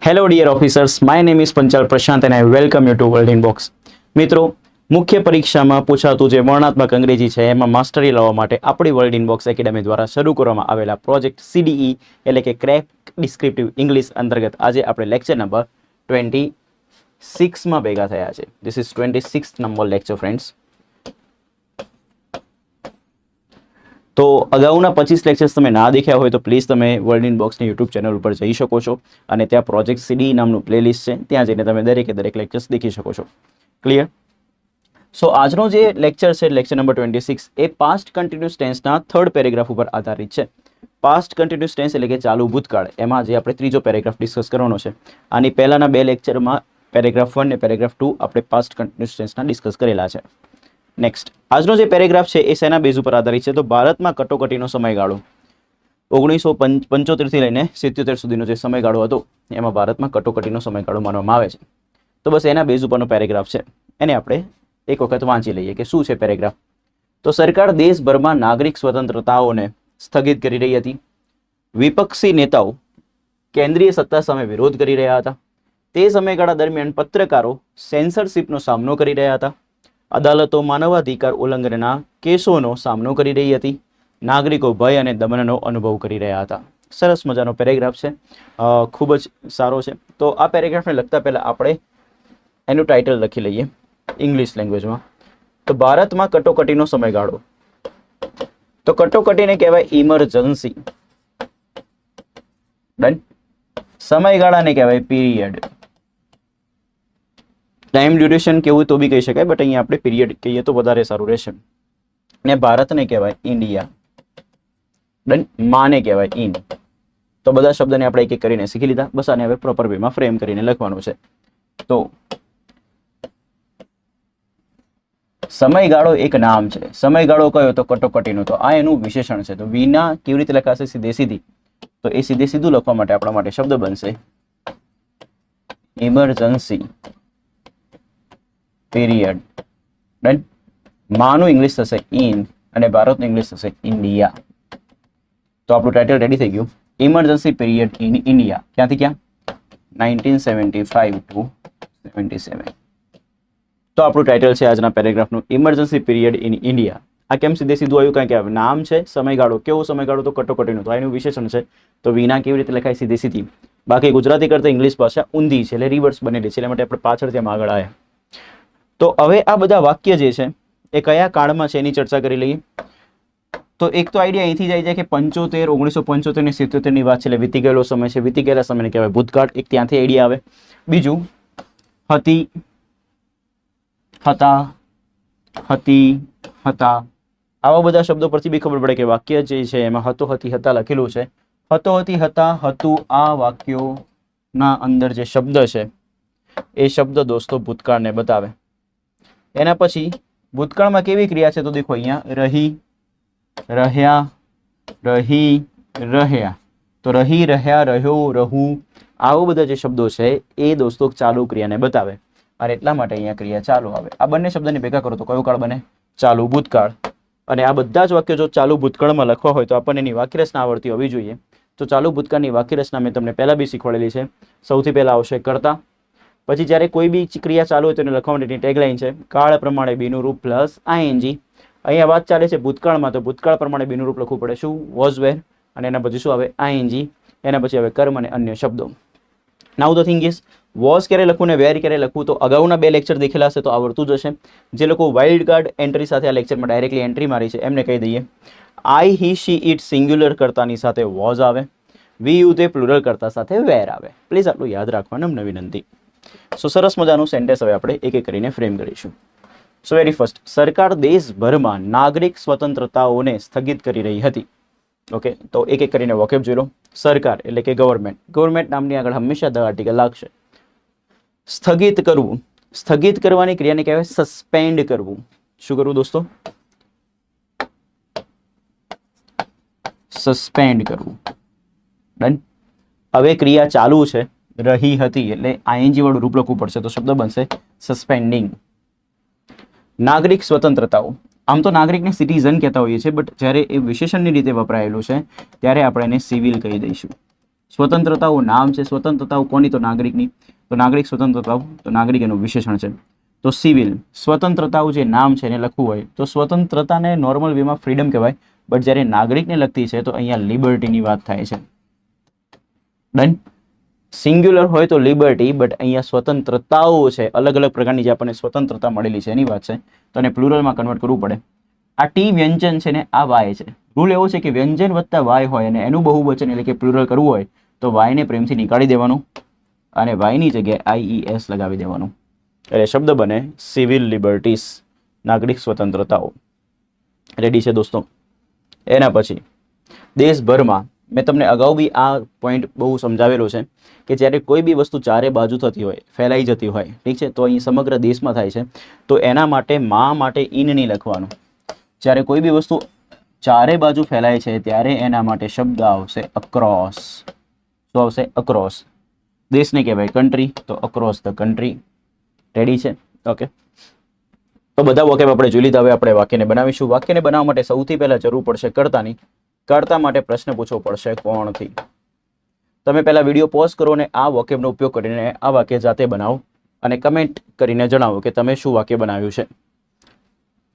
Hello dear officers, my name is Panchal Prashant and I welcome you to World Inbox. મિત્રો, મુખ્ય પરીક્ષામાં પૂછાતું જે વર્ણનાત્મક અંગ્રેજી છે એમાં માસ્ટરી લાવવા માટે આપણી વર્લ્ડ ઇનબોક્સ એકેડમી દ્વારા શરૂ કરવામાં આવેલા પ્રોજેક્ટ CDE એટલે કે ક્રેક ડિસ્ક્રિપ્ટિવ ઇંગ્લિશ અંતર્ગત આજે આપણે લેક્ચર નંબર 26 માં ભેગા થયા છે. This is 26th number lecture friends. તો અગાઉના 25 લેક્ચર્સ તમે ના દેખ્યા હોય તો પ્લીઝ તમે વર્લ્ડ ઇનબોક્સની યુટ્યુબ ચેનલ ઉપર જઈ શકો છો અને ત્યાં પ્રોજેક્ટ CDE નામનું પ્લેલિસ્ટ છે, ત્યાં જઈને તમે દરેક લેક્ચર્સ દેખી શકો છો. ક્લિયર? સો આજનો જે લેક્ચર છે, લેક્ચર નંબર 26, એ પાસ્ટ કન્ટિન્યુઅસ ટેન્સના થર્ડ પેરેગ્રાફ ઉપર આધારિત છે. પાસ્ટ કન્ટિન્યુઅસ ટેન્સ એટલે કે ચાલુ ભૂતકાળ, એમાં જે આપણે ત્રીજો પેરેગ્રાફ ડિસ્કસ કરવાનો છે. આની પહેલાના બે લેક્ચરમાં પેરેગ્રાફ 1 અને પેરેગ્રાફ 2 આપણે પાસ્ટ કન્ટિન્યુઅસ ટેન્સના ડિસ્કસ કરેલા છે. નેક્સ્ટ, આજનો જે પેરેગ્રાફ છે એ શેના બેઝ ઉપર આધારિત છે? તો ભારતમાં કટોકટીનો સમયગાળો 1975 થી લઈને 77 સુધીનો જે સમયગાળો હતો એમાં ભારતમાં કટોકટીનો સમયગાળો માનવામાં આવે છે. તો બસ એના બેઝ ઉપરનો પેરેગ્રાફ છે, એને આપણે એક વખત વાંચી લઈએ કે શું છે પેરેગ્રાફ. તો સરકાર દેશભરમાં નાગરિક સ્વતંત્રતાઓને સ્થગિત કરી રહી હતી. વિપક્ષી નેતાઓ કેન્દ્રીય સત્તા સામે વિરોધ કરી રહ્યા હતા. તે સમયગાળા દરમિયાન પત્રકારો સેન્સરશિપનો સામનો કરી રહ્યા હતા. અદાલતો માનવાધિકાર ઉલ્લંઘનના કેસોનો સામનો કરી રહી હતી. નાગરિકો ભય અને દમનનો અનુભવ કરી રહ્યા હતા. સરસ મજાનો પેરેગ્રાફ છે, ખૂબ જ સારો છે. તો આ પેરેગ્રાફને લગતા પહેલા આપણે એનું ટાઇટલ લખી લઈએ ઇંગ્લિશ લેંગ્વેજમાં. તો ભારતમાં કટોકટીનો સમયગાળો, તો કટોકટીને કહેવાય ઇમરજન્સી. ડન. સમયગાળાને કહેવાય પીરિયડ. ટાઈમ ડ્યુરેશન કેવું તો બી કહી શકાય, બટ અહીંયા આપણે પીરિયડ કહીએ તો વધારે સારું રહેશે. ને ભારતને કહેવાય ઇન્ડિયા. ડન. માને કહેવાય ઇન. તો બધા શબ્દને આપણે એક એક કરીને શીખી લીધા. બસ આને હવે પ્રોપર વેમાં ફ્રેમ કરીને લખવાનું છે. તો સમયગાળો એક નામ છે. સમયગાળો કયો? તો કટોકટીનો. તો આ એનું વિશેષણ છે. તો વિના કેવી રીતે લખાશે? સીધે સીધી. તો એ સીધે સીધું લખવા માટે આપણા માટે શબ્દ બનશે ઇમરજન્સી પીરિયડ. ડન. માનું ઇંગ્લિશ થશે ઇન અને ભારતનું ઇંગ્લિશ થશે ઇન્ડિયા. તો આપણું ટાઇટલ રેડી થઈ ગયું, ઇમરજન્સી પીરિયડ ઇન ઇન્ડિયા. ક્યાંથી ક્યાં? 1975 to 77. તો આપણું ટાઇટલ છે આજના પેરેગ્રાફનું ઇમરજન્સી પીરિયડ ઇન ઇન્ડિયા. આ કેમ સીધે સીધું આવ્યું? કારણ કે નામ છે, સમયગાળો. કેવો સમયગાળો? તો કટોકટીનો. તો એનું વિશેષણ છે. તો વિના કેવી રીતે લખાય? સીધી સીધી. બાકી ગુજરાતી કરતા ઇંગ્લિશ ભાષા ઊંધી છે, એટલે રિવર્સ બનેલી છે, એટલે માટે આપણે પાછળ ત્યાં આગળ આવ્યા. તો હવે આ બધા વાક્ય જે છે એ કયા કાળમાં છે એની ચર્ચા કરી લઈએ. તો એક તો આઈડિયા અહીંથી જ આવી જાય કે 1975 ને 77 ની વાત છે, એટલે વીતી ગયેલો સમય છે. વીતી ગયેલા સમયને કહેવાય ભૂતકાળ. એક ત્યાંથી આઈડિયા આવે. બીજું હતી, હતા, હતી, હતા, આવા બધા શબ્દો પરથી બી ખબર પડે કે વાક્ય જે છે એમાં હતો, હતી, હતા લખેલું છે. હતો, હતી, હતા, હતું, આ વાક્યોના અંદર જે શબ્દ છે એ શબ્દ દોસ્તો ભૂતકાળને બતાવે. એના પછી ભૂતકાળમાં કેવી ક્રિયા છે? તો દેખો અહીંયા રહી, રહ્યા, રહી, રહ્યા. તો રહી, રહ્યા, રહ્યો, રહું, આવા બધા જે શબ્દો છે એ દોસ્તો ચાલુ ક્રિયાને બતાવે અને એટલા માટે અહીંયા ક્રિયા ચાલુ આવે. આ બંને શબ્દને ભેગા કરો તો કયો કાળ બને? ચાલુ ભૂતકાળ. અને આ બધા જ વાક્યો જો ચાલુ ભૂતકાળમાં લખવા હોય તો આપણને એની વાક્યરચના આવડતી હોવી જોઈએ. તો ચાલુ ભૂતકાળની વાક્યરચના મેં તમને પહેલા બી શીખવાડેલી છે. સૌથી પહેલા આવશે કર્તા. પછી જ્યારે કોઈ બી ક્રિયા ચાલુ હોય તો એને લખવા માટેની ટેગલાઇન છે કાળ પ્રમાણે બીનું રૂપ પ્લસ ING. અહીંયા વાત ચાલે છે ભૂતકાળમાં, તો ભૂતકાળ પ્રમાણે બીનું રૂપ લખવું પડે. શું? વોઝ, વેર, અને એના પછી શું આવે? ING. એના પછી આવે કર્મ અને અન્ય શબ્દો. નાઉ ધ થિંગ ઇઝ, વોઝ ક્યારે લખવું ને વેર ક્યારે લખવું તો અગાઉના બે લેક્ચર દેખેલા હશે તો આવડતું જ હશે. જે લોકો વાઇલ્ડ કાર્ડ એન્ટ્રી સાથે આ લેક્ચરમાં ડાયરેક્ટલી એન્ટ્રી મારી છે એમને કહી દઈએ, આઈ, હી, શી, ઇટ સિંગ્યુલર કરતાની સાથે વોઝ આવે. વી, યુ, તે પ્લુરલ કરતા સાથે વેર આવે. પ્લીઝ આટલું યાદ રાખવાનું અમને વિનંતી. સો સરસ મજાનું સેન્ટેન્સ હવે આપણે એક એક કરીને ફ્રેમ કરીશું. સો વેરી ફર્સ્ટ, સરકાર દેશભરમાં નાગરિક સ્વતંત્રતાઓને સ્થગિત કરી રહી હતી. ઓકે, તો એક એક કરીને વોકેબ જોઈ લો. સરકાર એટલે કે ગવર્મેન્ટ. ગવર્મેન્ટ નામની આગળ હંમેશા ધ આર્ટિકલ લાગશે. સ્થગિત કરવું, સ્થગિત કરવાની ક્રિયાને કહેવાય સસ્પેન્ડ કરવું. શું કરવું દોસ્તો? સસ્પેન્ડ કરવું. ડન. હવે ક્રિયા ચાલુ છે, રહી હતી, એટલે ING વાળું રૂપ લખવું પડશે. તો શબ્દ બનશે સસ્પેન્ડિંગ. નાગરિક સ્વતંત્રતાઓ. આમ તો નાગરિકને સિટીઝન કહેતા હોઈએ છીએ, બટ જ્યારે એ વિશેષણની રીતે વપરાયેલું છે ત્યારે આપણે એને સિવિલ કહી દઈશું. સ્વતંત્રતાઓ નામ છે, સ્વતંત્રતાઓ કોની? તો નાગરિકની. તો નાગરિક સ્વતંત્રતાઓ, તો નાગરિક એનું વિશેષણ છે. તો સિવિલ સ્વતંત્રતાઓ જે નામ છે એને લખવું હોય તો સ્વતંત્રતાને નોર્મલ વેમાં ફ્રીડમ કહેવાય, બટ જ્યારે નાગરિકને લગતી છે તો અહીંયા લિબર્ટીની વાત થાય છે. ડન. સિંગ્યુલર હોય તો લિબર્ટી, બટ અહીંયા સ્વતંત્રતાઓ છે, અલગ અલગ પ્રકારની જે આપણને સ્વતંત્રતા મળેલી છે એની વાત છે, તો એને પ્લુરલમાં કન્વર્ટ કરવું પડે. આ ટી વ્યંજન છે ને આ વાય છે. રૂલ એવો છે કે વ્યંજન વત્તા વાય હોય અને એનું બહુવચન એટલે કે પ્લુરલ કરવું હોય તો વાયને પ્રેમથી નીકાળી દેવાનું અને વાયની જગ્યાએ આઈઈએસ લગાવી દેવાનું, એટલે શબ્દ બને સિવિલ લિબર્ટીઝ, નાગરિક સ્વતંત્રતાઓ. રેડી છે દોસ્તો? એના પછી દેશભરમાં મેં તમને અગાઉ બી આ પોઈન્ટ બહુ સમજાવેલો છે કે જ્યારે કોઈ બી વસ્તુ ચારે બાજુ થતી હોય, ફેલાઈ જતી હોય, ઠીક છે, તો અહીં સમગ્ર દેશમાં થાય છે, તો એના માટે માં માટે ઇન નહીં લખવાનું. જ્યારે કોઈ બી વસ્તુ ચારે બાજુ ફેલાય છે ત્યારે એના માટે શબ્દ આવશે અક્રોસ. શું આવશે? અક્રોસ. દેશને કહેવાય કન્ટ્રી, તો અક્રોસ ધ કન્ટ્રી. રેડી છે? ઓકે. તો બધા વોકેબ આપણે જોઈ લીધા. હવે આપણે વાક્યને બનાવીશું. વાક્યને બનાવવા માટે સૌથી પહેલા જરૂર પડશે કર્તાની. કર્તા માટે પ્રશ્ન પૂછવો પડશે કોણથી. તમે પહેલા વિડીયો પોઝ કરો અને આ વોકેબનો ઉપયોગ કરીને આ વાક્ય જાતે બનાવો અને કમેન્ટ કરીને જણાવો કે તમે શું વાક્ય બનાવ્યું છે.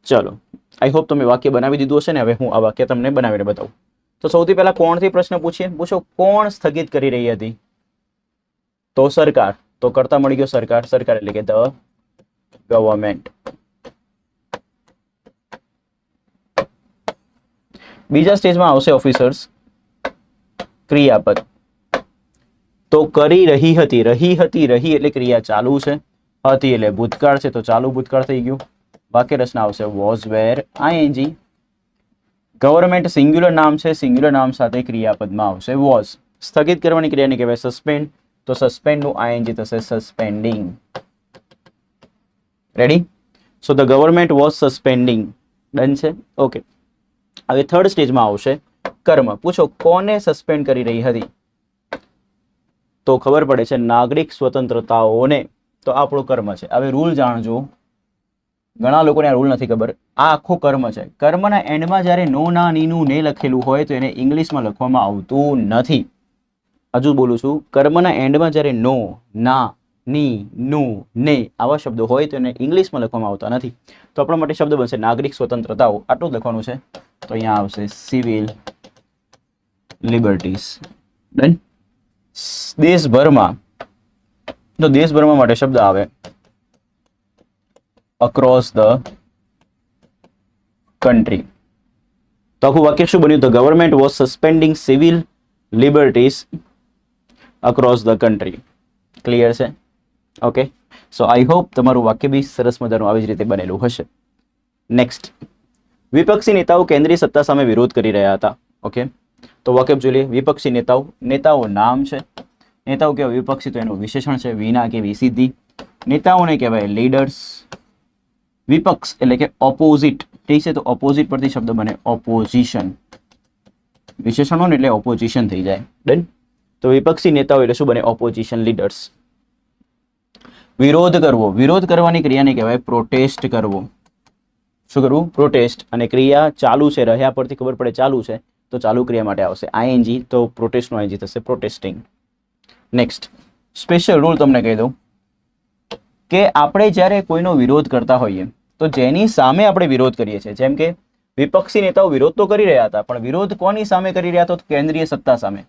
ચલો, આઈ હોપ તમે વાક્ય બનાવી દીધું હશે ને. હવે હું આ વાક્ય તમને બનાવીને બતાવું. તો સૌથી પહેલા કોણથી પ્રશ્ન પૂછીએ. પૂછો કોણ સ્થગિત કરી રહી હતી? તો સરકાર. તો કર્તા મળી ગયો સરકાર. સરકાર એટલે કે ધ ગવર્મેન્ટ. બીજા સ્ટેજમાં આવશે ઓફિસર્સ, ક્રિયાપદ. તો કરી રહી હતી. રહી હતી, રહી એટલે ક્રિયા ચાલુ છે, હતી એટલે ભૂતકાળ છે, તો ચાલુ ભૂતકાળ થઈ ગયું. વાક્ય રચના આવશે was, were, ING. Government singular નામ છે, સિંગ્યુલર નામ સાથે ક્રિયાપદમાં આવશે વોઝ. સ્થગિત કરવાની ક્રિયાને કહેવાય સસ્પેન્ડ, તો સસ્પેન્ડનું આઈએનજી થશે suspending. Ready? So the government was suspending. Done છે? ઓકે. હવે થર્ડ સ્ટેજમાં આવશે કર્મ. પૂછો કોને સસ્પેન્ડ કરી રહી હતી? તો ખબર પડે છે નાગરિક સ્વતંત્રતાઓને, તો આપણું કર્મ છે. હવે રૂલ જાણજો, ઘણા લોકોને આ રૂલ નથી ખબર. આ આખું કર્મ છે. કર્મના એન્ડમાં જ્યારે નો, ના, નીનું, ને લખેલું હોય તો એને ઇંગ્લિશમાં લખવામાં આવતું નથી. હજુ બોલું છું, કર્મના એન્ડમાં જ્યારે નો, ના, ની, નું, ને આવા શબ્દો હોય તો એને ઇંગ્લિશમાં લખવામાં આવતા નથી. તો આપણા માટે શબ્દ બનશે નાગરિક સ્વતંત્રતાઓ. આટલું જ લખવાનું છે. તો અહીંયા આવશે સિવિલ લિબર્ટીઝ. ડન. દેશભરમાં, તો દેશભરમાં માટે શબ્દ આવે અક્રોસ ધ કન્ટ્રી. તો આખું વાક્ય શું બન્યું? The government was suspending civil liberties across the country. Clear છે? ઓકે. સો આઈ હોપ તમારું વાક્ય બી સરસ મજાનું આવી જ રીતે બનેલું હશે. નેક્સ્ટ, વિપક્ષી નેતાઓ કેન્દ્રીય સત્તા સામે વિરોધ કરી રહ્યા હતા. ઓકે, તો વાક્ય જોઈ લઈએ. વિપક્ષી નેતાઓ, નેતાઓ નામ છે, નેતાઓ કહેવાય વિપક્ષી તો એનું વિશેષણ છે. વિના કેવી સીધી. નેતાઓને કહેવાય લીડર્સ. વિપક્ષ એટલે કે ઓપોઝિટ, ઠીક છે, તો ઓપોઝિટ પરથી શબ્દ બને ઓપોઝિશન. વિશેષણો ને એટલે ઓપોઝિશન થઈ જાય. ડન. તો વિપક્ષી નેતાઓ એટલે શું બને? Opposition leaders. વિરોધ કરવો, વિરોધ કરવાની ક્રિયાને કહેવાય પ્રોટેસ્ટ કરવો. શું કરવું? પ્રોટેસ્ટ. અને ક્રિયા ચાલુ છે, રહ્યા પરથી ખબર પડે ચાલુ છે, તો ચાલુ ક્રિયા માટે આવશે આઈએનજી, તો પ્રોટેસ્ટનો આઈએનજી થશે પ્રોટેસ્ટિંગ. નેક્સ્ટ, સ્પેશિયલ રૂલ તમને કહી દઉં કે આપણે જ્યારે કોઈનો વિરોધ કરતા હોઈએ તો જેની સામે આપણે વિરોધ કરીએ છીએ, જેમ કે વિપક્ષી નેતાઓ વિરોધ તો કરી રહ્યા હતા, પણ વિરોધ કોની સામે કરી રહ્યા હતા? તો કેન્દ્રીય સત્તા સામે.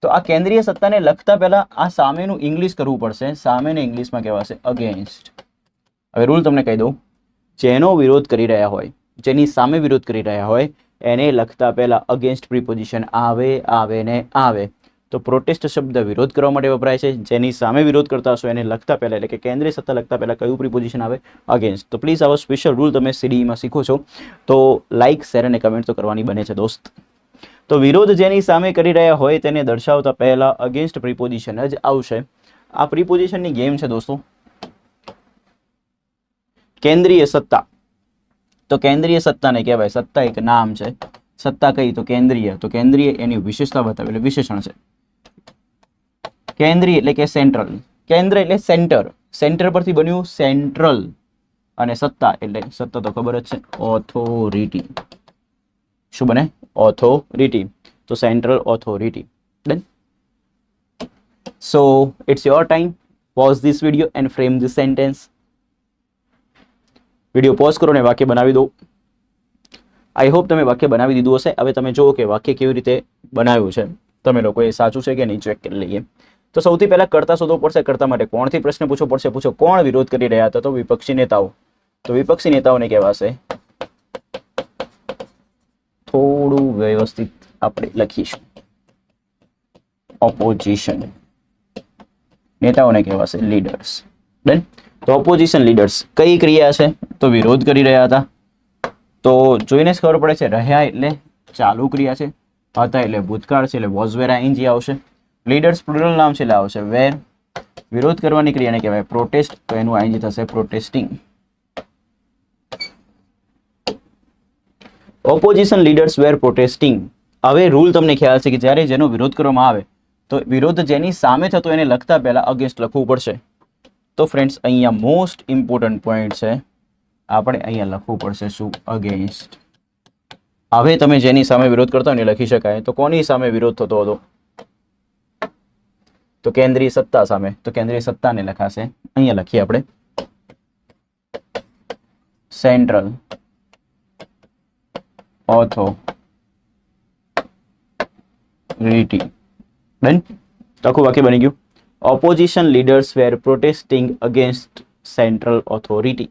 તો આ કેન્દ્રીય સત્તાને લખતા પહેલા આ સામેનું ઇંગ્લિશ કરવું પડશે. સામેને ઇંગ્લિશમાં કહેવાશે અગેન્સ્ટ. હવે રૂલ તમને કહી દઉં, જેનો વિરોધ કરી રહ્યા હોય, જેની સામે વિરોધ કરી રહ્યા હોય, એને લખતા પહેલા અગેન્સ્ટ પ્રિપોઝિશન આવે, આવે ને આવે. તો પ્રોટેસ્ટ શબ્દ વિરોધ કરવા માટે વપરાય છે. જેની સામે વિરોધ કરતા હશો એને લખતા પહેલા, એટલે કે કેન્દ્રીય સત્તા લખતા પહેલા કયું પ્રિપોઝિશન આવે? અગેન્સ્ટ. તો પ્લીઝ આવો સ્પેશિયલ રૂલ તમે સીડીમાં શીખો છો તો લાઇક, શેર અને કમેન્ટ તો કરવાની બને છે દોસ્ત. તો વિરોધ જેની સામે કરી રહ્યા હોય તેને દર્શાવતા પહેલા અગેન્સ્ટ પ્રિપોઝિશન જ આવશે. આ પ્રિપોઝિશનની ગેમ છે દોસ્તો. કેન્દ્રીય સત્તા, તો કેન્દ્રીય સત્તાને કહેવાય, સત્તા એક નામ છે. સત્તા કઈ? તો કેન્દ્રીય. તો કેન્દ્રીય એની વિશેષતા બતાવે એટલે વિશેષણ છે. કેન્દ્રીય એટલે કે સેન્ટ્રલ. કેન્દ્ર એટલે સેન્ટર. સેન્ટર પરથી બન્યું સેન્ટ્રલ. અને સત્તા એટલે સત્તા તો ખબર જ છે, ઓથોરિટી. શું બને? ઓથોરિટી. તો central authority. Done. So it's your time. Pause this video and frame this sentence. Video pause કરો ને વાક્ય બનાવી દો. આઈ હોપ તમે વાક્ય બનાવી દીધું હશે. હવે તમે જુઓ કે વાક્ય કેવી રીતે બનાવ્યું છે, તમે લોકોએ સાચું છે કે નહીં ચેક કરી લઈએ. તો સૌથી પહેલા કર્તા શોધવો પડશે. કર્તા માટે કોણથી પ્રશ્ન પૂછવો પડશે. પૂછો કોણ વિરોધ કરી રહ્યા હતા? તો વિપક્ષી નેતાઓ. તો વિપક્ષી નેતાઓને કહેવાશે, થોડું વ્યવસ્થિત આપણે લખીશું, ઓપોઝિશન. નેતાઓને કહેવાશે લીડર્સ. ડન. તો ઓપોઝિશન લીડર્સ કઈ ક્રિયા છે? તો વિરોધ કરી રહ્યા હતા. તો જોઈને જ ખબર પડે છે, રહ્યા એટલે ચાલુ ક્રિયા છે, હતા એટલે ભૂતકાળ છે, એટલે વોઝ વેર આઈએનજી આવશે. લીડર્સ પ્લુરલ નામ છે એટલે આવશે વેર. વિરોધ કરવાની ક્રિયાને કહેવાય પ્રોટેસ્ટ, તો એનું આઈએનજી થશે પ્રોટેસ્ટિંગ. ઓપોઝિશન લીડર્સ વેર પ્રોટેસ્ટિંગ. હવે રૂલ તમને ખ્યાલ છે કે જ્યારે જેનો વિરોધ કરવામાં આવે તો વિરોધ જેની સામે થતો એને લખતા પહેલા અગેન્સ્ટ લખવું પડશે. તો ફ્રેન્ડ્સ અહીંયા મોસ્ટ ઇમ્પોર્ટન્ટ પોઈન્ટ છે, આપણે અહીંયા લખવું પડશે શું? અગેન્સ્ટ. હવે તમે જેની સામે વિરોધ કરતા હોય ને લખી શકાય. તો કોની સામે વિરોધ થતો હતો? તો કેન્દ્રીય સત્તા સામે. તો કેન્દ્રીય સત્તાને લખાશે, અહીંયા લખીએ આપણે સેન્ટ્રલ ઓથોરિટી. ડન. આખું વાક્ય બની ગયું. ઓપોઝિશન લીડર્સ વેર પ્રોટેસ્ટિંગ અગેન્સ્ટ સેન્ટ્રલ ઓથોરિટી.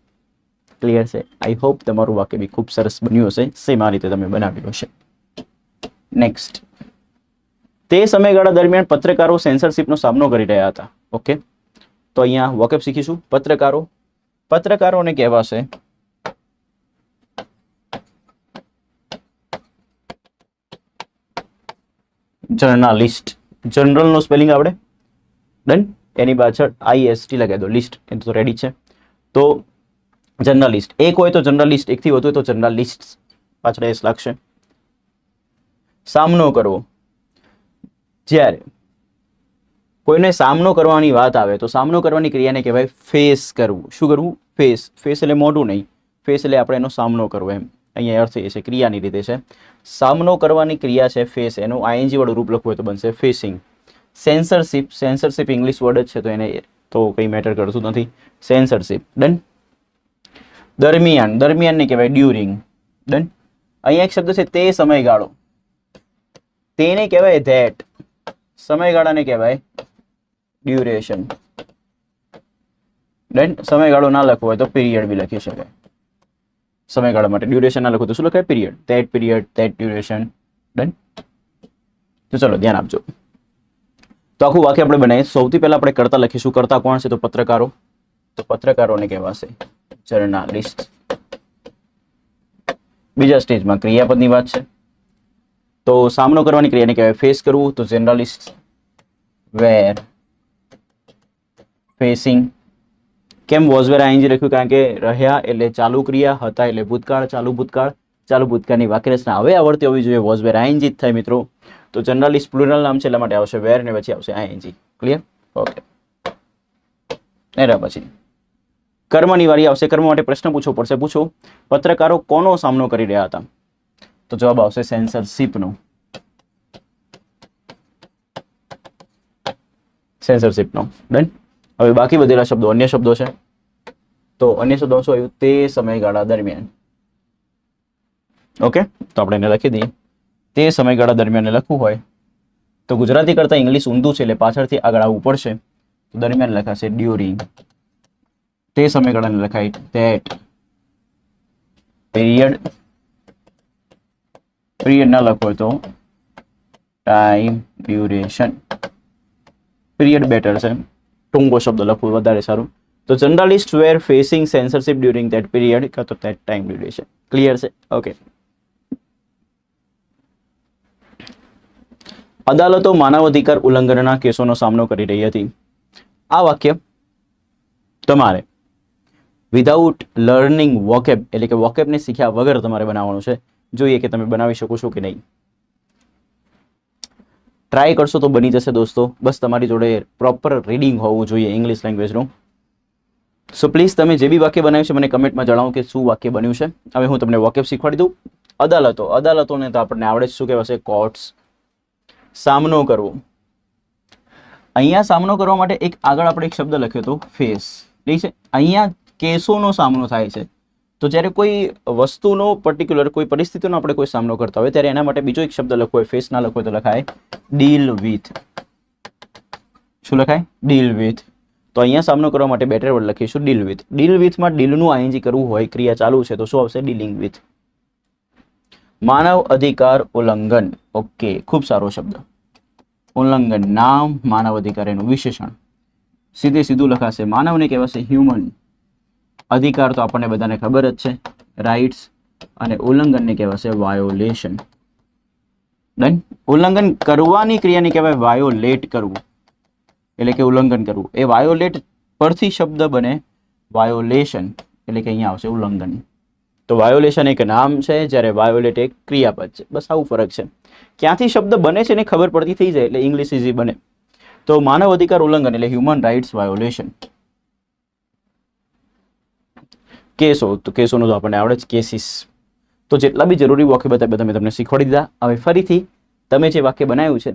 ક્લિયર છે? આઈ હોપ તમારું વાક્ય બી ખૂબ સરસ બન્યું હશે. સેમ આ રીતે તમે બનાવ્યું હશે. નેક્સ્ટ. તે સમયગાળા દરમિયાન પત્રકારો સેન્સરશિપનો સામનો કરી રહ્યા હતા. ઓકે, તો અહીંયા વોકેબ શીખીશું. પત્રકારો. પત્રકારોને કહેવાશે જર્નાલિસ્ટ. જનરલનો સ્પેલિંગ આવડે? ડન. એની પાછળ IST લગાવી દો. લિસ્ટ એ તો રેડી છે. તો જર્નાલિસ્ટ એક હોય તો જર્નાલિસ્ટ, એકથી વધુ હોય તો જર્નાલિસ્ટ, પાછળ એસ લાગશે. સામનો કરવો. જ્યારે કોઈને સામનો કરવાની વાત આવે તો સામનો કરવાની ક્રિયાને કહેવાય ફેસ કરવું. શું કરવું? ફેસ. ફેસ એટલે મોઢું નહીં, ફેસ એટલે આપણે એનો સામનો કરવો એમ. અહીંયા અર્થ એ છે, ક્રિયાની રીતે છે. સામનો કરવાની ક્રિયા છે ફેસ, એનું આઈએનજી વાળું રૂપ લખવું હોય તો બનશે facing. Censorship. Censorship English word જ છે તો એને તો કંઈ મેટર કરતું નથી. સેન્સરશિપ. ડન. દરમિયાન. દરમિયાનને કહેવાય ડ્યુરિંગ. ડન. અહીંયા એક શબ્દ છે તે સમયગાળો, તેને કહેવાય ધેટ. સમયગાળાને કહેવાય ડ્યુરેશન. ડન. સમયગાળો ના લખવો હોય તો પીરિયડ બી લખી શકાય. સમયગાળા માટે ડ્યુરેશન ના લખો તો શું લખાય? Period. Period, that duration. Done. તો ચલો ધ્યાન આપજો. તો આખું વાક્ય આપણે બનાવીએ. સૌથી પહેલા આપણે કરતા લખીશું. કરતા કોણ છે? તો પત્રકારો. તો પત્રકારોને કહેવાશે જર્નાલિસ્ટ. બીજા સ્ટેજમાં ક્રિયાપદની વાત છે. તો સામનો કરવાની ક્રિયાને કહેવાય ફેસ કરવું. તો જર્નાલિસ્ટ વેર ફેસિંગ. કેમ વોઝ વેર આઈએનજી લખ્યું? કારણ કે રહ્યા એટલે ચાલુ ક્રિયા, હતા એટલે ભૂતકાળ, ચાલુ ભૂતકાળ, ચાલુ ભૂતકાળની વાક્યરચના હવે આવડતી હોવી જોઈએ. વોઝ વેર આઈએનજી જ થાય મિત્રો. તો જર્નાલિસ્ટ પ્લુરલ નામ છે એટલા માટે આવશે વેર ને પછી આવશે આઈએનજી. ક્લિયર? ઓકે. એના પછી કર્મની વારી આવશે. કર્મ માટે પ્રશ્ન પૂછવો પડશે. પૂછો પત્રકારો કોનો સામનો કરી રહ્યા હતા? તો જવાબ આવશે સેન્સરશિપનો. સેન્સરશિપનો. ડન. હવે બાકી બધેલા શબ્દો અન્ય શબ્દો છે. તો અન્ય શબ્દો શું આવ્યું? તે સમયગાળા દરમિયાન. ઓકે, તો આપણે એને લખી દઈએ. તે સમયગાળા દરમિયાન લખવું હોય તો ગુજરાતી કરતા ઇંગ્લિશ ઊંધું છે એટલે પાછળથી આગળ આવવું પડશે. તો દરમિયાન લખાશે ડ્યુરિંગ. તે સમયગાળાને લખાય ધેટ. પીરિયડ. પીરિયડ ના લખવો હોય તો ટાઈમ ડ્યુરેશન. પીરિયડ બેટર છે, ટૂંકો શબ્દ લખવું વધારે સારું. તો journalist were facing censorship during that period કાં તો ધેટ ટાઈમ ડ્યુરેશન. ક્લિયર છે? ઓકે. અદાલતો માનવ અધિકાર ઉલ્લંઘનના કેસોનો સામનો કરી રહી હતી. આ વાક્ય તમારે વિધાઉટ લર્નિંગ વોકેબ એટલે કે વોકેબને શીખ્યા વગર તમારે બનાવવાનું છે. જોઈએ કે તમે બનાવી શકો છો કે નહીં. ટ્રાય કરશો તો બની જશે દોસ્તો. બસ તમારી જોડે પ્રોપર રીડિંગ હોવું જોઈએ ઇંગ્લિશ લેંગ્વેજનું. સો પ્લીઝ તમે જે બી વાક્ય બનાવ્યું છે મને કમેન્ટમાં જણાવો કે શું વાક્ય બન્યું છે. હવે હું તમને વોકેબ શીખવાડી દઉં. અદાલતો. અદાલતોને તો આપણને આવડે જ. શું કહેવાશે? કોર્ટ્સ. સામનો કરવો. અહીંયા સામનો કરવા માટે એક આગળ આપણે એક શબ્દ લખ્યો હતો ફેસ, ઠીક છે. અહીંયા કેસોનો સામનો થાય છે. તો જ્યારે કોઈ વસ્તુનો પર્ટિક્યુલર કોઈ પરિસ્થિતિનો આપણે કોઈ સામનો કરતા હોય ત્યારે એના માટે બીજો એક શબ્દ લખવો હોય, ફેસ ના લખવો હોય તો લખાય ડીલ વિથ. શું લખાય? Deal with. તો અહીંયા સામનો કરવા માટે બેટર વર્ડ લખીશું ડીલ વિથ. ડીલ વિથમાં ડીલનું આઈએનજી કરવું હોય, ક્રિયા ચાલુ છે, તો શું આવશે? Dealing with. માનવ અધિકાર ઉલ્લંઘન. ઓકે, ખૂબ સારો શબ્દ. ઉલ્લંઘન, નામ, માનવ અધિકાર એનું વિશેષણ. સીધે સીધું લખાશે. માનવને કહેવાશે હ્યુમન. અધિકાર તો આપણને બધાને ખબર જ છે, રાઇટ્સ. અને ઉલ્લંઘનને કહેવાશે વાયોલેશન. ડન. ઉલ્લંઘન કરવાની ક્રિયાને કહેવાય વાયોલેટ કરવું, એટલે કે ઉલ્લંઘન કરવું. એ વાયોલેટ પરથી શબ્દ બને વાયોલેશન, એટલે કે અહીંયા આવશે ઉલ્લંઘન. તો વાયોલેશન એક નામ છે, જ્યારે વાયોલેટ એક ક્રિયાપદ છે. બસ આવું ફરક છે. ક્યાંથી શબ્દ બને છે ને ખબર પડતી થઈ જાય એટલે ઇંગ્લિશ ઇઝી બને. તો માનવ અધિકાર ઉલ્લંઘન એટલે હ્યુમન રાઇટ્સ વાયોલેશન. કેસો, તો કેસોનું તો આપણને આવડે જ, કેસીસ. તો જેટલા બી જરૂરી વાક્ય બધા મેં તમને શીખવાડી દીધા. હવે ફરીથી તમે જે વાક્ય બનાવ્યું છે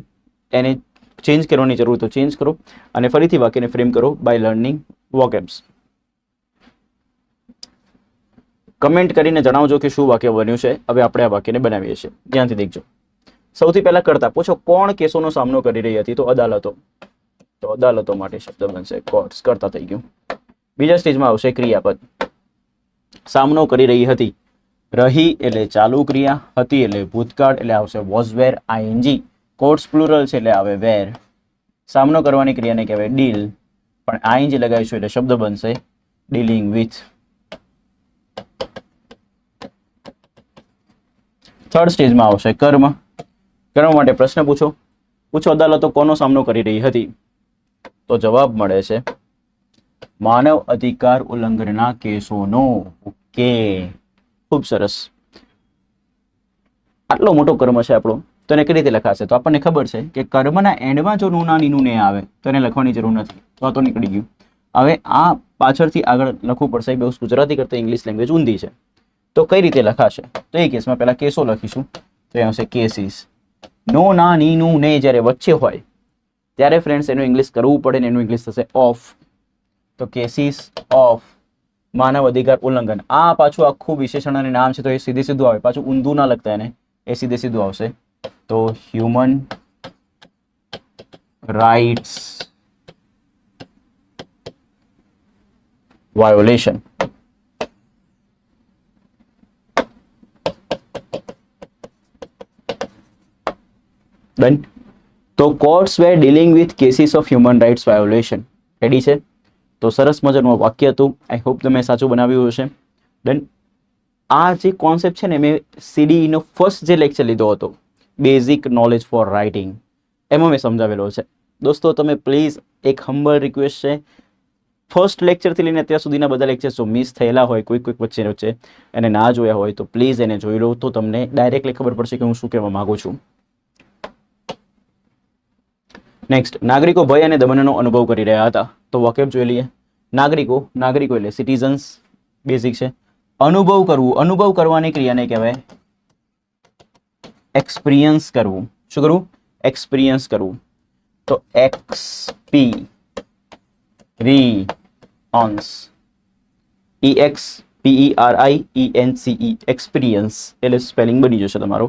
એને ચેન્જ કરવાની જરૂર તો ચેન્જ કરો, અને ફરીથી વાક્યને ફ્રેમ કરો બાય લર્નિંગ વોકેબ્સ. કમેન્ટ કરીને જણાવજો કે શું વાક્ય બન્યું છે. હવે આપણે આ વાક્યને બનાવીએ છીએ. ધ્યાનથી દેખજો. સૌથી પહેલા કરતા પૂછો કોણ કેસોનો સામનો કરી રહી હતી? તો અદાલતો. તો અદાલતો માટે શબ્દ બનશે કોર્ટ્સ. કરતા થઈ ગયું. બીજા સ્ટેજમાં આવશે ક્રિયાપદ. સામનો કરી રહી હતી. રહી એટલે ચાલુ ક્રિયા, હતી એટલે ભૂતકાળ, એટલે આવશે was were ING. Courts plural છે એટલે આવે વેર. સામનો કરવાની ક્રિયાને કહેવાય ડીલ, પણ આઈએનજી લગાવીશું એટલે શબ્દ બનશે ડીલિંગ વિથ. થર્ડ સ્ટેજમાં આવશે કર્મ. કર્મ માટે પ્રશ્ન પૂછો. અદાલતો કોનો સામનો કરી રહી હતી? તો જવાબ મળે છે માનવ અધિકાર ઉલ્લંઘનના કેસોનો. ઓકે, ખૂબ સરસ. આટલો મોટો કર્મ છે આપણો, તો એને કઈ રીતે લખાશે? તો આપણને ખબર છે કે કર્મના એન્ડમાં જો નું ના નીનું ને આવે તો એને લખવાની જરૂર નથી, તો નીકળી ગયું. હવે આ પાછળથી આગળ લખવું પડશે. બહુ ગુજરાતી કરતા ઇંગ્લિશ લેંગ્વેજ ઊંધી છે, તો કઈ રીતે લખાશે? તો એ કેસમાં પહેલા કેસો લખીશું. તો એ આવશે કેસીસ. નો ના ની નું ને જ્યારે વચ્ચે હોય ત્યારે ફ્રેન્ડ્સ એનું ઇંગ્લિશ કરવું પડે ને એનું ઇંગ્લિશ થશે ઓફ. તો કેસીસ ઓફ માનવ અધિકાર ઉલ્લંઘન. આ પાછું આખું વિશેષણ અને નામ છે, તો એ સીધે સીધું આવે. પાછું ઊંધું ના લખતા એને, એ સીધે સીધું આવશે. તો હ્યુમન રાઇટ્સ વાયોલેશન. ડન. તો courts were dealing with cases of human rights violation. Ready છે? તો સરસ મજાનું વાક્ય હતું. આઈ હોપ તમે સાચું બનાવ્યું હશે. ડન. આ જે કોન્સેપ્ટ છે ને, મેં સીડીનો ફર્સ્ટ જે લેક્ચર લીધો હતો, બેઝિક નોલેજ ફોર રાઇટિંગ, એમાં મેં સમજાવેલો છે. દોસ્તો તમે પ્લીઝ, એક હમ્બલ રિક્વેસ્ટ છે, ફર્સ્ટ લેક્ચરથી લઈને અત્યાર સુધીના બધા લેક્ચર્સ જો મિસ થયેલા હોય, કોઈક વચ્ચે એને ના જોયા હોય, તો પ્લીઝ એને જોઈ લો, તો તમને ડાયરેક્ટલી ખબર પડશે કે હું શું કહેવા માંગુ છું. નેક્સ્ટ, નાગરિકો ભય અને દમનનો અનુભવ કરી રહ્યા હતા. તો વાકેબ જોઈ લઈએ. નાગરિકો એટલે સિટીઝન્સ, બેઝિક છે. અનુભવ કરવાની ક્રિયાને કહેવાય એક્સપિરિયન્સ કરવું. શું કરવું? એક્સપિરિયન્સ કરવું. તો એક્સપિરિયન્સ, EXPERIENCE, એક્સપિરિયન્સ એટલે સ્પેલિંગ બની જશે તમારો.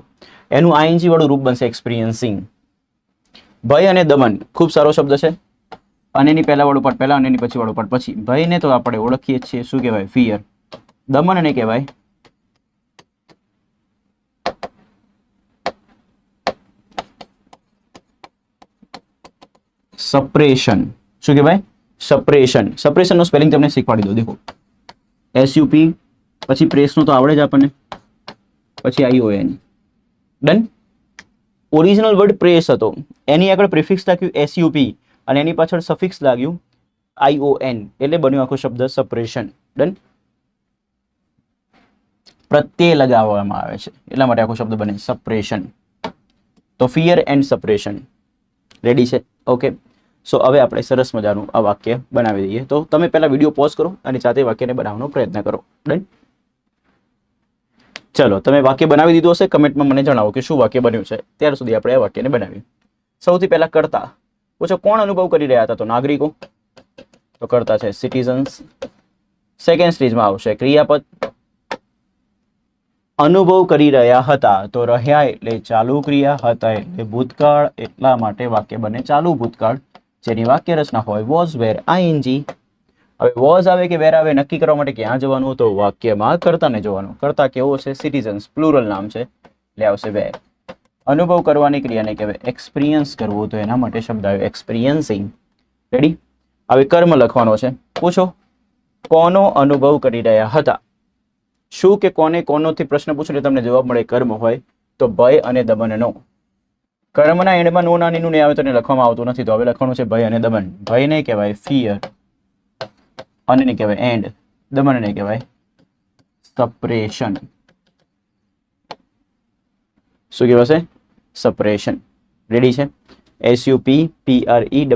એનું આઈએનજી વાળું રૂપ બનશે એક્સપિરિયન્સિંગ. ભય અને દમન ખૂબ સારો શબ્દ છે. અને એની પહેલા વાળું પાર્ટ પહેલા અને એની પછી વાળું પાર્ટ પછી. ભયને તો આપણે ઓળખીએ છીએ, શું કહેવાય? ફિયર. દમનને કહેવાય સપ્રેશન. શું કહેવાય? સપ્રેશન. સપ્રેશનનો સ્પેલિંગ તમને શીખવાડી દો. દેખો, SUP, પછી પ્રેસનો તો આવડે જ આપણને, પછી ION. Done. Original word press હતો, એની આગળ પ્રિફિક્સ લાગ્યું SUP અને એની પાછળ સફિક્સ લાગ્યું ION, એટલે બન્યો આખો શબ્દ સપ્રેશન. ડન. પ્રત્યય લગાવવામાં આવે છે એટલા માટે આખો શબ્દ બને સપ્રેશન. તો ફિયર એન્ડ સપ્રેશન. રેડી છે? ઓકે. સો હવે આપણે સરસ મજાનું આ વાક્ય બનાવી દઈએ. તો તમે પહેલા વિડીયો પોઝ કરો અને સાથે વાક્યને બનાવવાનો પ્રયત્ન કરો. ડન. ચલો, તમે વાક્ય બનાવી દીધું હશે. કમેન્ટમાં મને જણાવો કે શું વાક્ય બન્યું છે. ત્યાર સુધી આપણે આ વાક્યને બનાવીએ. સૌથી પહેલા કરતા. પૂછો કોણ અનુભવ કરી રહ્યા હતા? તો નાગરિકો. તો કરતા છે સિટીઝન્સ. સેકન્ડ સ્ટેજમાં આવશે ક્રિયાપદ. અનુભવ કરી રહ્યા હતા તો રહ્યા એટલે ચાલુ ક્રિયા, હતા એટલે ભૂતકાળ, એટલા માટે વાક્ય બને ચાલુ ભૂતકાળ, જેની વાક્ય રચના હોય વોઝ, વેર, આઈએનજી. હવે વોઝ આવે કે વેર આવે નક્કી કરવા માટે ક્યાં જવાનું? તો વાક્યમાં કર્તાને જોવાનું. કર્તા કેવો છે? સિટીઝન્સ, પ્લુરલ નામ છે એટલે આવશે વેર. અનુભવ કરવાની ક્રિયાને કહેવાય એક્સપિરિયન્સ કરવું, તો એના માટે શબ્દ આવ્યો એક્સપિરિયન્સિંગ. રેડી? હવે કર્મ લખવાનો છે. પૂછો કોનો અનુભવ કરી રહ્યા હતા? શું કે કોને કોનોથી પ્રશ્ન પૂછો એટલે તમને જવાબ મળે કર્મ હોય તો ભય અને દમનનો. કર્મના એન્ડમાં નો નાનીનું ને આવે તો એને લખવામાં આવતું નથી, તો હવે લખવાનું છે ભય અને દમન. ભયને કહેવાય ફિયર અને ને કહેવાય એન્ડ, દમનને કહેવાય સપ્રેશન. શું કહેવાશે? સપ્રેશન. રેડી છે? SUPPRESSION.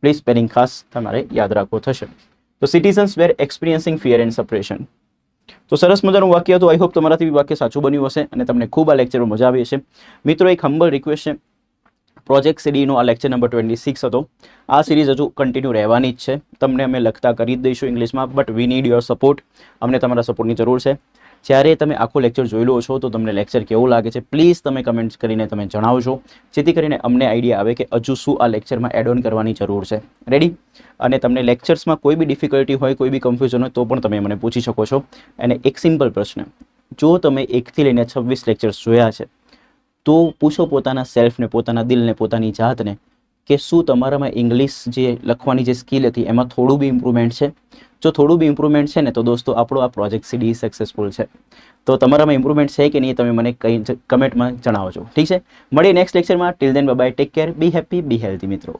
પ્લીઝ સ્પેલિંગ ખાસ તમારે યાદ રાખવો થશે. તો citizens were experiencing fear and suppression. તો સરસ મજાનું વાક્ય હતું. આઈ હોપ તમારાથી વાક્ય સાચું બન્યું હશે અને તમને ખૂબ આ લેક્ચરમાં મજા આવી હશે. મિત્રો એક હમ્બલ રિક્વેસ્ટ છે, પ્રોજેક્ટ સીડીનો આ લેક્ચર નંબર 26 હતો. આ સિરીઝ હજુ કન્ટિન્યુ રહેવાની જ છે. તમને અમે લખતા કરી જ દઈશું ઇંગ્લિશમાં, but we need your support. અમને તમારા સપોર્ટની જરૂર છે. જ્યારે તમે આખો લેક્ચર જોઈ લો છો તો તમને લેક્ચર કેવું લાગે છે પ્લીઝ તમે કમેન્ટ્સ કરીને તમે જણાવજો, જેથી કરીને અમને આઈડિયા આવે કે હજુ શું આ લેક્ચરમાં એડ ઓન કરવાની જરૂર છે. રેડી? અને તમને લેક્ચર્સમાં કોઈ બી ડિફિકલ્ટી હોય, કોઈ બી કન્ફ્યુઝન હોય તો પણ તમે મને પૂછી શકો છો. અને એક સિમ્પલ પ્રશ્ન, જો તમે 1 થી લઈને 26 લેક્ચર્સ જોયા છે તો પૂછો પોતાના સેલ્ફને, પોતાના દિલને, પોતાની જાતને કે શું તમારામાં ઇંગ્લિશ જે લખવાની જે સ્કિલ હતી એમાં થોડું બી ઇમ્પ્રુવમેન્ટ છે? જો થોડું બી ઇમ્પ્રુવમેન્ટ છે ને તો દોસ્તો આપણો આ પ્રોજેક્ટ સીડી સક્સેસફુલ છે. તો તમારામાં ઇમ્પ્રુવમેન્ટ છે કે નહીં તમે મને કંઈ કમેન્ટમાં જણાવજો. ઠીક છે? મળીએ નેક્સ્ટ લેક્ચરમાં. Till then bye bye, take care, be happy, be healthy મિત્રો.